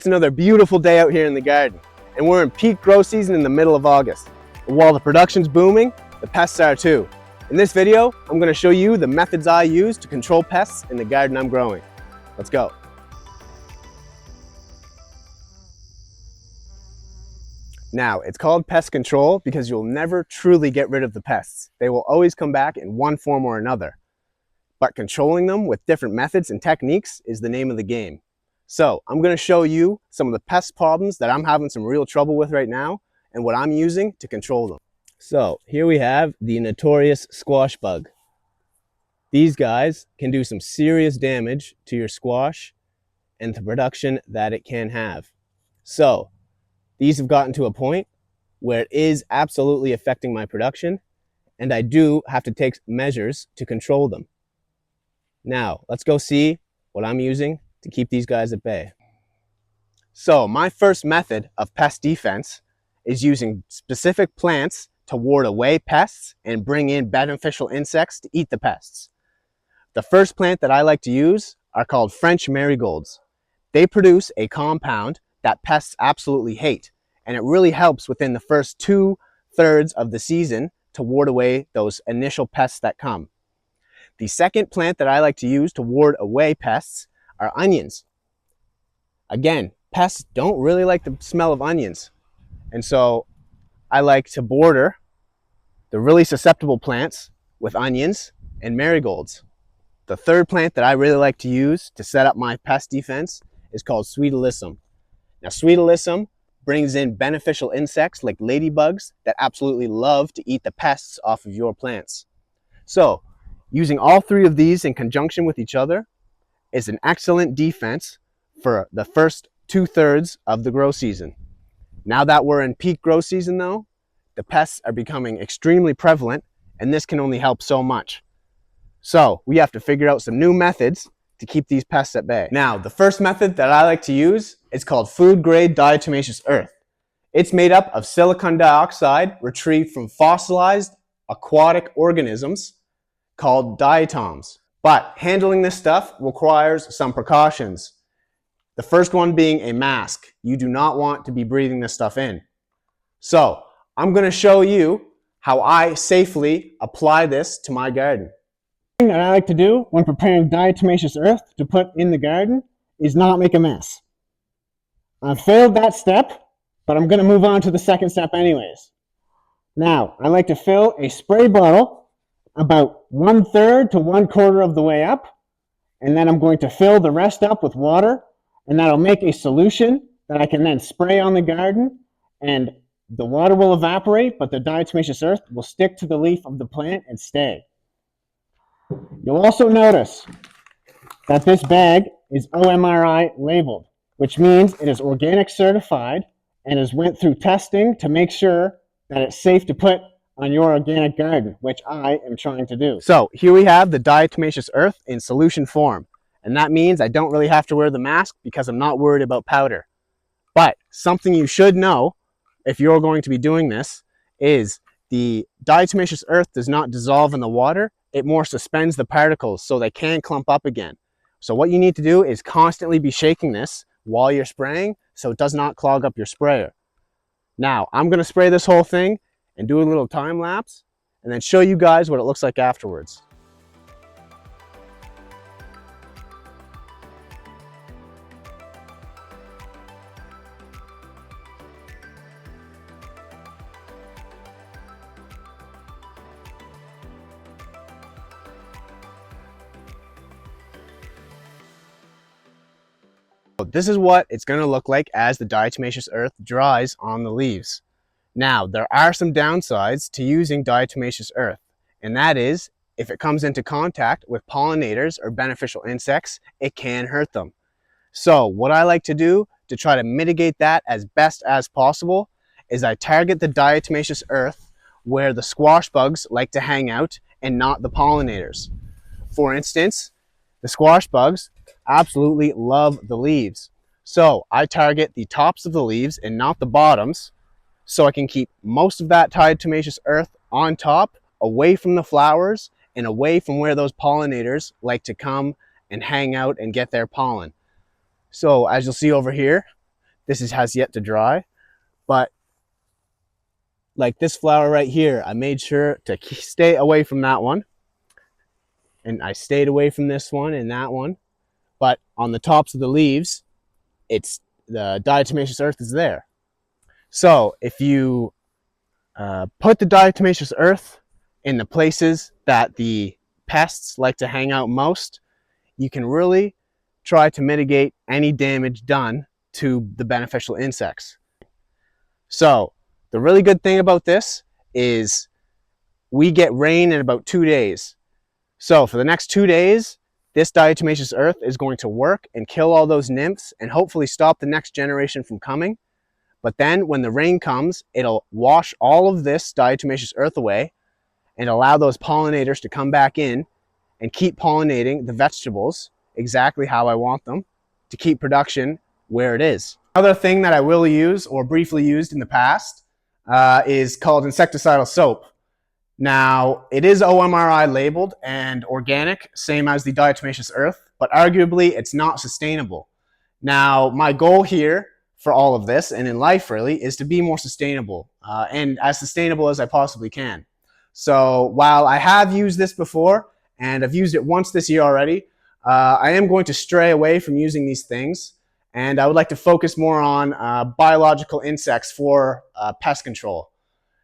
It's another beautiful day out here in the garden, and we're in peak grow season in the middle of August. And while the production's booming, the pests are too. In this video, I'm going to show you the methods I use to control pests in the garden I'm growing. Let's go. Now, it's called pest control because you'll never truly get rid of the pests. They will always come back in one form or another. But controlling them with different methods and techniques is the name of the game. So I'm going to show you some of the pest problems that I'm having some real trouble with right now and what I'm using to control them. So here we have the notorious squash bug. These guys can do some serious damage to your squash and the production that it can have. So these have gotten to a point where it is absolutely affecting my production, and I do have to take measures to control them. Now, let's go see what I'm using to keep these guys at bay. So my first method of pest defense is using specific plants to ward away pests and bring in beneficial insects to eat the pests. The first plant that I like to use are called French marigolds. They produce a compound that pests absolutely hate, and it really helps within the first 2/3 of the season to ward away those initial pests that come. The second plant that I like to use to ward away pests are onions. Again, pests don't really like the smell of onions, and so I like to border the really susceptible plants with onions and marigolds. The third plant that I really like to use to set up my pest defense is called sweet alyssum. Now, sweet alyssum brings in beneficial insects like ladybugs that absolutely love to eat the pests off of your plants. So, using all three of these in conjunction with each other is an excellent defense for the first 2/3 of the grow season. Now that we're in peak grow season though, the pests are becoming extremely prevalent, and this can only help so much. So we have to figure out some new methods to keep these pests at bay. Now, the first method that I like to use is called food grade diatomaceous earth. It's made up of silicon dioxide retrieved from fossilized aquatic organisms called diatoms. But handling this stuff requires some precautions. The first one being a mask. You do not want to be breathing this stuff in. So I'm going to show you how I safely apply this to my garden. The thing that I like to do when preparing diatomaceous earth to put in the garden is not make a mess. I've failed that step, but I'm going to move on to the second step anyways. Now, I like to fill a spray bottle about 1/3 to 1/4 of the way up, and then I'm going to fill the rest up with water, and that'll make a solution that I can then spray on the garden, and the water will evaporate, but the diatomaceous earth will stick to the leaf of the plant and stay. You'll also notice that this bag is OMRI labeled, which means it is organic certified and has went through testing to make sure that it's safe to put on your organic garden, which I am trying to do. So here we have the diatomaceous earth in solution form, and that means I don't really have to wear the mask because I'm not worried about powder. But something you should know if you're going to be doing this is the diatomaceous earth does not dissolve in the water. It more suspends the particles so they can clump up again. So what you need to do is constantly be shaking this while you're spraying so it does not clog up your sprayer. Now, I'm going to spray this whole thing and do a little time lapse and then show you guys what it looks like afterwards. This is what it's going to look like as the diatomaceous earth dries on the leaves. Now, there are some downsides to using diatomaceous earth, and that is if it comes into contact with pollinators or beneficial insects, it can hurt them. So what I like to do to try to mitigate that as best as possible is I target the diatomaceous earth where the squash bugs like to hang out and not the pollinators. For instance, the squash bugs absolutely love the leaves. So I target the tops of the leaves and not the bottoms, so I can keep most of that diatomaceous earth on top, away from the flowers and away from where those pollinators like to come and hang out and get their pollen. So as you'll see over here, has yet to dry, but like this flower right here, I made sure to stay away from that one. And I stayed away from this one and that one. But on the tops of the leaves, it's the diatomaceous earth is there. So if you put the diatomaceous earth in the places that the pests like to hang out most, you can really try to mitigate any damage done to the beneficial insects. So the really good thing about this is we get rain in about 2 days. So for the next 2 days, this diatomaceous earth is going to work and kill all those nymphs and hopefully stop the next generation from coming. But then when the rain comes, it'll wash all of this diatomaceous earth away and allow those pollinators to come back in and keep pollinating the vegetables exactly how I want them to keep production where it is. Another thing that I will use or briefly used in the past is called insecticidal soap. Now, it is OMRI labeled and organic, same as the diatomaceous earth, but arguably it's not sustainable. Now, my goal here for all of this and in life really is to be more sustainable and as sustainable as I possibly can. So while I have used this before and I've used it once this year already, I am going to stray away from using these things, and I would like to focus more on biological insects for pest control.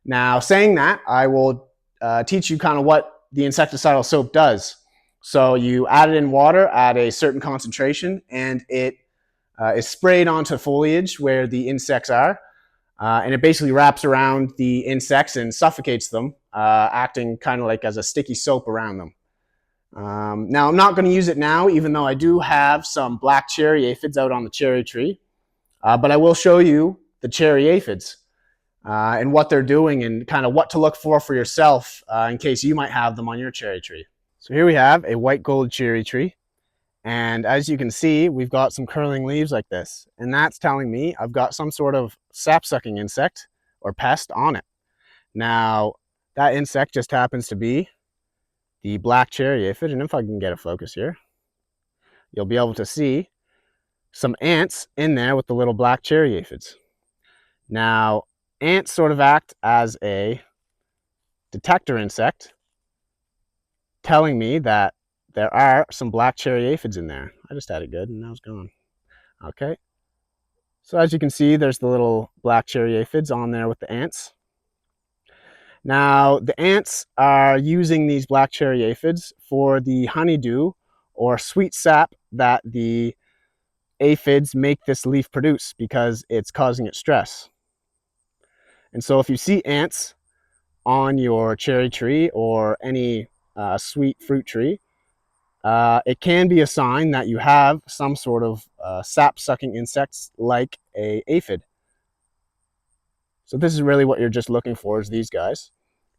Now, saying that, I will teach you kind of what the insecticidal soap does. So you add it in water at a certain concentration, and it is sprayed onto foliage where the insects are, and it basically wraps around the insects and suffocates them, acting kind of like as a sticky soap around them. Now, I'm not going to use it now, even though I do have some black cherry aphids out on the cherry tree, but I will show you the cherry aphids and what they're doing and kind of what to look for yourself in case you might have them on your cherry tree. So here we have a white gold cherry tree. And as you can see, we've got some curling leaves like this. And that's telling me I've got some sort of sap-sucking insect or pest on it. Now, that insect just happens to be the black cherry aphid. And if I can get a focus here, you'll be able to see some ants in there with the little black cherry aphids. Now, ants sort of act as a detector insect, telling me that there are some black cherry aphids in there. I just had it good and now it's gone. Okay. So as you can see, there's the little black cherry aphids on there with the ants. Now, the ants are using these black cherry aphids for the honeydew or sweet sap that the aphids make this leaf produce because it's causing it stress. And so if you see ants on your cherry tree or any sweet fruit tree, it can be a sign that you have some sort of sap-sucking insects like an aphid. So this is really what you're just looking for, is these guys.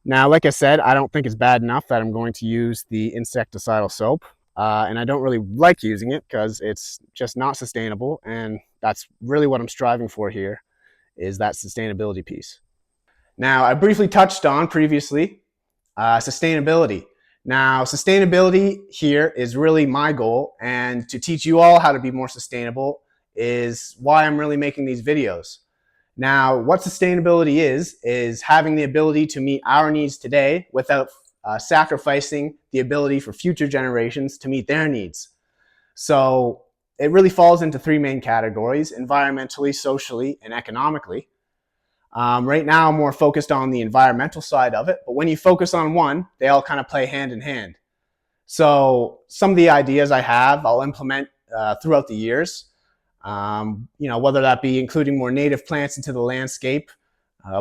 Now, like I said, I don't think it's bad enough that I'm going to use the insecticidal soap. And I don't really like using it because it's just not sustainable. And that's really what I'm striving for here, is that sustainability piece. Now, I briefly touched on previously sustainability. Now, sustainability here is really my goal, and to teach you all how to be more sustainable is why I'm really making these videos. Now, what sustainability is having the ability to meet our needs today without sacrificing the ability for future generations to meet their needs. So it really falls into three main categories: environmentally, socially, and economically. Right now, I'm more focused on the environmental side of it, but when you focus on one, they all kind of play hand in hand. So some of the ideas I have, I'll implement throughout the years. Whether that be including more native plants into the landscape,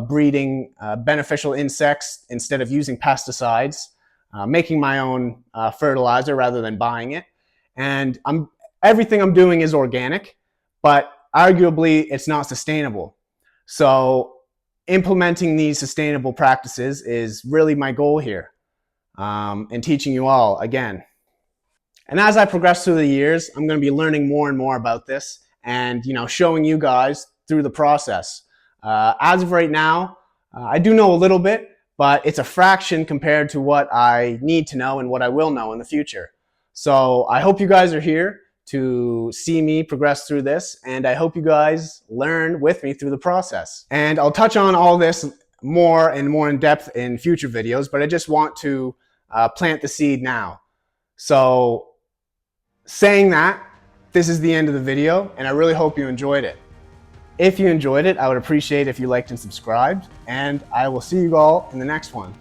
breeding beneficial insects instead of using pesticides, making my own fertilizer rather than buying it. And everything I'm doing is organic, but arguably it's not sustainable. So implementing these sustainable practices is really my goal here, and teaching you all again. And as I progress through the years, I'm going to be learning more and more about this and showing you guys through the process. As of right now, I do know a little bit, but it's a fraction compared to what I need to know and what I will know in the future. So I hope you guys are here to see me progress through this, and I hope you guys learn with me through the process. And I'll touch on all this more and more in depth in future videos, but I just want to plant the seed now. So saying that, this is the end of the video, and I really hope you enjoyed it. If you enjoyed it, I would appreciate if you liked and subscribed, and I will see you all in the next one.